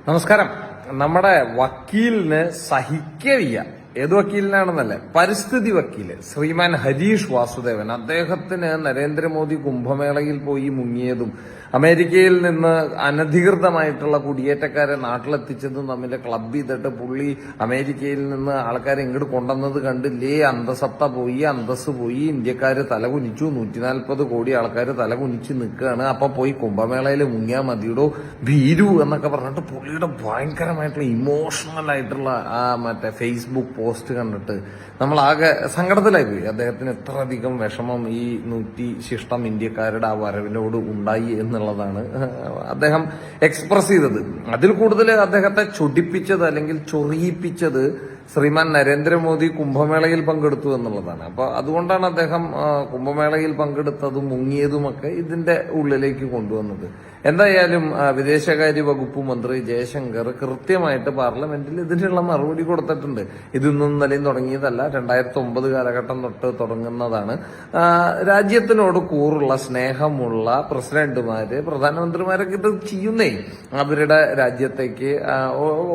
നമസ്കാരം. നമ്മുടെ വക്കീലിന് സഹിക്കവയ്യ. ഏത് വക്കീലിനാണെന്നല്ലേ, പരിസ്ഥിതി വക്കീല് ശ്രീമാൻ ഹരീഷ് വാസുദേവൻ. അദ്ദേഹത്തിന് നരേന്ദ്രമോദി കുംഭമേളയിൽ പോയി മുങ്ങിയതും അമേരിക്കയിൽ നിന്ന് അനധികൃതമായിട്ടുള്ള കുടിയേറ്റക്കാരെ നാട്ടിലെത്തിച്ചതും തമ്മിൽ ക്ലബ് ചെയ്തിട്ട് പുള്ളി അമേരിക്കയിൽ നിന്ന് ആൾക്കാരെ ഇങ്ങോട്ട് കൊണ്ടുവന്നത് കണ്ടില്ലേ, അന്തസത്ത പോയി, അന്തസ് പോയി, ഇന്ത്യക്കാര് തലകുനിച്ചു, 140 കോടി ആൾക്കാർ തലകുനിച്ച് നിൽക്കുകയാണ്. അപ്പൊ പോയി കുംഭമേളയിൽ മുങ്ങിയാ മതിയിടോ ഭീരു എന്നൊക്കെ പറഞ്ഞിട്ട് പുള്ളിയുടെ ഭയങ്കരമായിട്ടുള്ള ഇമോഷണൽ ആയിട്ടുള്ള ആ മറ്റേ ഫേസ്ബുക്ക് പോസ്റ്റ് കണ്ടിട്ട് നമ്മളാകെ സങ്കടത്തിലായി പോയി. അദ്ദേഹത്തിന് എത്രയധികം വിഷമം ഈ 100 ഇന്ത്യക്കാരുടെ ആ വരവിനോട് ഉണ്ടായി എന്നുള്ളതാണ് അദ്ദേഹം എക്സ്പ്രസ് ചെയ്തത്. അതിൽ കൂടുതൽ അദ്ദേഹത്തെ ചൊടിപ്പിച്ചത് അല്ലെങ്കിൽ ചൊറിയിപ്പിച്ചത് ശ്രീമാൻ നരേന്ദ്രമോദി കുംഭമേളയിൽ പങ്കെടുത്തു എന്നുള്ളതാണ്. അപ്പൊ അതുകൊണ്ടാണ് അദ്ദേഹം കുംഭമേളയിൽ പങ്കെടുത്തതും മുങ്ങിയതുമൊക്കെ ഇതിന്റെ ഉള്ളിലേക്ക് കൊണ്ടുവന്നത്. എന്തായാലും വിദേശകാര്യ വകുപ്പ് മന്ത്രി ജയശങ്കർ കൃത്യമായിട്ട് പാർലമെന്റിൽ ഇതിനുള്ള മറുപടി കൊടുത്തിട്ടുണ്ട്. ഇതൊന്നും നിലയും തുടങ്ങിയതല്ല, 2009 കാലഘട്ടം തൊട്ട് തുടങ്ങുന്നതാണ്. രാജ്യത്തിനോട് കൂറുള്ള സ്നേഹമുള്ള പ്രസിഡന്റുമാര്, പ്രധാനമന്ത്രിമാരൊക്കെ ഇത് ചെയ്യുന്നേ. അവരുടെ രാജ്യത്തേക്ക്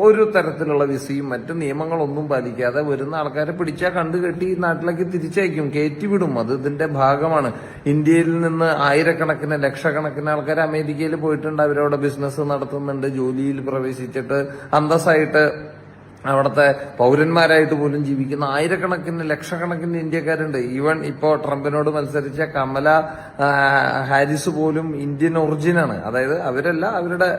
ഒരു തരത്തിലുള്ള വിസയും മറ്റ് നിയമങ്ങളൊന്നും പാലിക്കാതെ വരുന്ന ആൾക്കാരെ പിടിച്ചാൽ കണ്ടുകെട്ടി നാട്ടിലേക്ക് തിരിച്ചയക്കും, കയറ്റിവിടും. അത് ഇതിന്റെ ഭാഗമാണ്. ഇന്ത്യയിൽ നിന്ന് ആയിരക്കണക്കിന് ലക്ഷക്കണക്കിന് ആൾക്കാർ അമേരിക്കയിൽ പോയിട്ടുണ്ട്. അവരവിടെ ബിസിനസ് നടത്തുന്നുണ്ട്, ജോലിയിൽ പ്രവേശിച്ചിട്ട് അന്തസ്സായിട്ട് അവിടുത്തെ പൗരന്മാരായിട്ട് പോലും ജീവിക്കുന്ന ആയിരക്കണക്കിന് ലക്ഷക്കണക്കിന് ഇന്ത്യക്കാരുണ്ട്. ഈവൻ ഇപ്പോ ട്രംപിനോട് മത്സരിച്ച കമല ഹാരിസ് പോലും ഇന്ത്യൻ ഒറിജിനാണ്. അതായത് അവരല്ല, അവരുടെ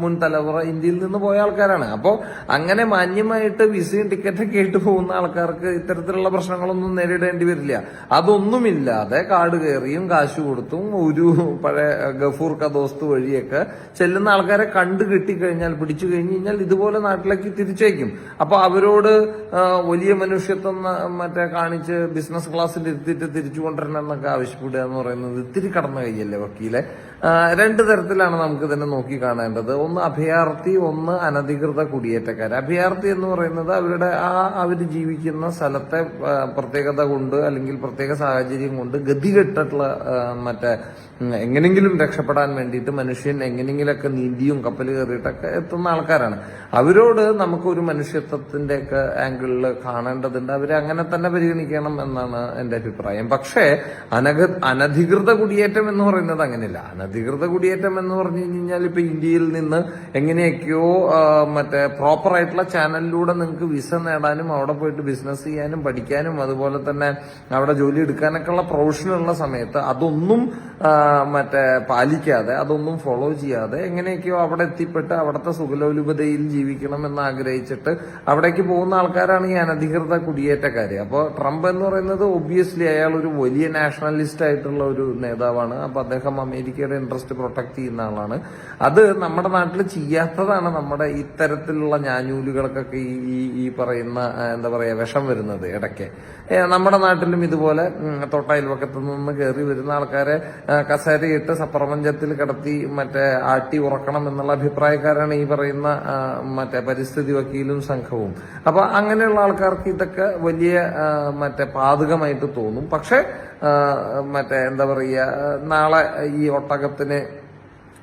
മുൻ തലമുറ ഇന്ത്യയിൽ നിന്ന് പോയ ആൾക്കാരാണ്. അപ്പോൾ അങ്ങനെ മാന്യമായിട്ട് വിസയും ടിക്കറ്റൊക്കെ ആയിട്ട് പോകുന്ന ആൾക്കാർക്ക് ഇത്തരത്തിലുള്ള പ്രശ്നങ്ങളൊന്നും നേരിടേണ്ടി വരില്ല. അതൊന്നുമില്ലാതെ കാട് കയറിയും കാശ് കൊടുത്തും ഒരു പഴയ ഗഫൂർ കദോസ്ത് വഴിയൊക്കെ ചെല്ലുന്ന ആൾക്കാരെ കണ്ടു കിട്ടിക്കഴിഞ്ഞാൽ, പിടിച്ചു കഴിഞ്ഞു കഴിഞ്ഞാൽ ഇതുപോലെ നാട്ടിലേക്ക് തിരിച്ചയക്കും. അപ്പൊ അവരോട് വലിയ മനുഷ്യത്വം മറ്റേ കാണിച്ച് ബിസിനസ് ക്ലാസ്സിൽ ഇരുത്തിയിട്ട് തിരിച്ചു കൊണ്ടുവരണം എന്നൊക്കെ ആവശ്യപ്പെടുക എന്ന് പറയുന്നത് ഇത്തിരി കടന്നു കഴിയല്ലേ വക്കീലെ? 2 തരത്തിലാണ് നമുക്ക് ഇതിനെ നോക്കി കാണേണ്ടത്. ഒന്ന് അഭയാർത്ഥി, ഒന്ന് അനധികൃത കുടിയേറ്റക്കാർ. അഭയാർത്ഥി എന്ന് പറയുന്നത് അവരുടെ അവർ ജീവിക്കുന്ന സ്ഥലത്തെ പ്രത്യേകത കൊണ്ട് അല്ലെങ്കിൽ പ്രത്യേക സാഹചര്യം കൊണ്ട് ഗതികെട്ടിട്ടുള്ള മറ്റേ എങ്ങനെങ്കിലും രക്ഷപ്പെടാൻ വേണ്ടിയിട്ട് മനുഷ്യൻ എങ്ങനെങ്കിലൊക്കെ നീന്തിയും കപ്പൽ കയറിയിട്ടൊക്കെ എത്തുന്ന ആൾക്കാരാണ്. അവരോട് നമുക്കൊരു മനുഷ്യത്വത്തിന്റെ ഒക്കെ ആംഗിളിൽ കാണേണ്ടതുണ്ട്. അവരെ അങ്ങനെ തന്നെ പരിഗണിക്കണം എന്നാണ് എന്റെ അഭിപ്രായം. പക്ഷേ അനധികൃത കുടിയേറ്റം എന്ന് പറയുന്നത് അങ്ങനെയല്ല. അനധികൃത കുടിയേറ്റം എന്ന് പറഞ്ഞു കഴിഞ്ഞാൽ ഇപ്പൊ ഇന്ത്യയിൽ നിന്ന് എങ്ങനെയൊക്കെയോ മറ്റേ പ്രോപ്പർ ആയിട്ടുള്ള ചാനലിലൂടെ നിങ്ങൾക്ക് വിസ നേടാനും അവിടെ പോയിട്ട് ബിസിനസ് ചെയ്യാനും പഠിക്കാനും അതുപോലെ തന്നെ അവിടെ ജോലി എടുക്കാനൊക്കെ ഉള്ള പ്രൊഫഷനുള്ള സമയത്ത് അതൊന്നും മറ്റേ പാലിക്കാതെ, അതൊന്നും ഫോളോ ചെയ്യാതെ എങ്ങനെയൊക്കെയോ അവിടെ എത്തിപ്പെട്ട് അവിടുത്തെ സുഖലോലുപതയിൽ ജീവിക്കണം എന്ന് ആഗ്രഹിച്ചിട്ട് അവിടേക്ക് പോകുന്ന ആൾക്കാരാണ് ഈ അനധികൃത കുടിയേറ്റക്കാര്. അപ്പോൾ ട്രംപ് എന്ന് പറയുന്നത് ഒബ്വിയസ്ലി അയാൾ ഒരു വലിയ നാഷണലിസ്റ്റ് ആയിട്ടുള്ള ഒരു നേതാവാണ്. അപ്പൊ അദ്ദേഹം അമേരിക്കയുടെ ഇൻട്രസ്റ്റ് പ്രൊട്ടക്ട് ചെയ്യുന്ന ആളാണ്. അത് നമ്മുടെ നാട്ടിൽ ചെയ്യാത്തതാണ് നമ്മുടെ ഇത്തരത്തിലുള്ള ഞാഞ്ഞൂലുകൾക്കൊക്കെ ഈ പറയുന്ന എന്താ പറയാ വിഷം വരുന്നത്. ഇടയ്ക്ക് നമ്മുടെ നാട്ടിലും ഇതുപോലെ തൊട്ടയൽവക്കത്ത് നിന്ന് കയറി വരുന്ന ആൾക്കാരെ കസേരയിട്ട് സപ്രപഞ്ചത്തിൽ കിടത്തി മറ്റേ ആട്ടി ഉറക്കണം എന്നുള്ള അഭിപ്രായക്കാരാണ് ഈ പറയുന്ന മറ്റേ പരിസ്ഥിതി വക്കീലും സംഘവും. അപ്പൊ അങ്ങനെയുള്ള ആൾക്കാർക്ക് ഇതൊക്കെ വലിയ മറ്റേ പാതകമായിട്ട് തോന്നും. പക്ഷെ മറ്റേ എന്താ പറയുക, നാളെ ഈ ഒട്ടകത്തിന്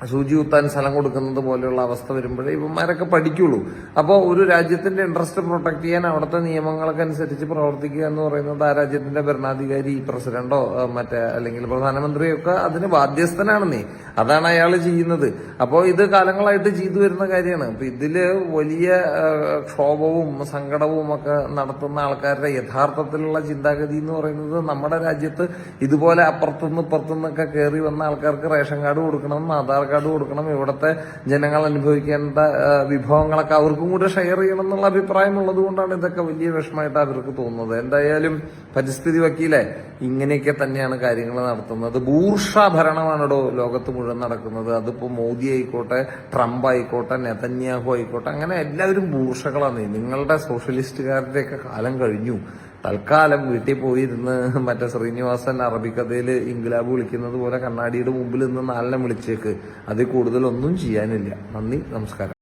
സൂചി കുത്താൻ സ്ഥലം കൊടുക്കുന്നത് പോലെയുള്ള അവസ്ഥ വരുമ്പോഴേ ഇവന്മാരൊക്കെ പഠിക്കുള്ളൂ. അപ്പോൾ ഒരു രാജ്യത്തിന്റെ ഇൻട്രസ്റ്റ് പ്രൊട്ടക്ട് ചെയ്യാൻ അവിടുത്തെ നിയമങ്ങളൊക്കെ അനുസരിച്ച് പ്രവർത്തിക്കുക എന്ന് പറയുന്നത് ആ രാജ്യത്തിന്റെ ഭരണാധികാരി, പ്രസിഡന്റോ മറ്റേ അല്ലെങ്കിൽ പ്രധാനമന്ത്രിയോ ഒക്കെ അതിന് ബാധ്യസ്ഥനാണ്. അതാണ് അയാൾ ചെയ്യുന്നത്. അപ്പോൾ ഇത് കാലങ്ങളായിട്ട് ചെയ്തു വരുന്ന കാര്യമാണ്. അപ്പൊ ഇതില് വലിയ ക്ഷോഭവും സങ്കടവും ഒക്കെ നടത്തുന്ന ആൾക്കാരുടെ യഥാർത്ഥത്തിലുള്ള ചിന്താഗതി എന്ന് പറയുന്നത് നമ്മുടെ രാജ്യത്ത് ഇതുപോലെ അപ്പുറത്തുനിന്ന് ഇപ്പുറത്തുനിന്നൊക്കെ കയറി വന്ന ആൾക്കാർക്ക് റേഷൻ കാർഡ് കൊടുക്കണം, ആധാർ കാർഡ് കൊടുക്കണം, ഇവിടുത്തെ ജനങ്ങൾ അനുഭവിക്കേണ്ട വിഭവങ്ങളൊക്കെ അവർക്കും കൂടെ ഷെയർ ചെയ്യണം എന്നുള്ള അഭിപ്രായം ഉള്ളത് കൊണ്ടാണ് ഇതൊക്കെ വലിയ വിഷമമായിട്ട് അവർക്ക് തോന്നുന്നത്. എന്തായാലും പരിസ്ഥിതി വക്കീലെ, ഇങ്ങനെയൊക്കെ തന്നെയാണ് കാര്യങ്ങൾ നടത്തുന്നത്. ബൂർഷ ഭരണമാണോ ലോകത്ത് മുഴുവൻ നടക്കുന്നത്. അതിപ്പോ മോദി ആയിക്കോട്ടെ, ട്രംപ് ആയിക്കോട്ടെ, നെതന്യാഹു ആയിക്കോട്ടെ, അങ്ങനെ എല്ലാവരും ബൂർഷകളാണ്. നിങ്ങളുടെ സോഷ്യലിസ്റ്റുകാരുടെയൊക്കെ കാലം കഴിഞ്ഞു. തൽക്കാലം വീട്ടിൽ പോയിരുന്ന് മറ്റേ ശ്രീനിവാസൻ അറബിക്കഥയിൽ ഇൻക്ലാബ് വിളിക്കുന്നത് പോലെ കണ്ണാടിയുടെ മുമ്പിൽ നിന്ന് 4 വിളിച്ചേക്ക്. അതിൽ കൂടുതലൊന്നും ചെയ്യാനില്ല. നന്ദി, നമസ്കാരം.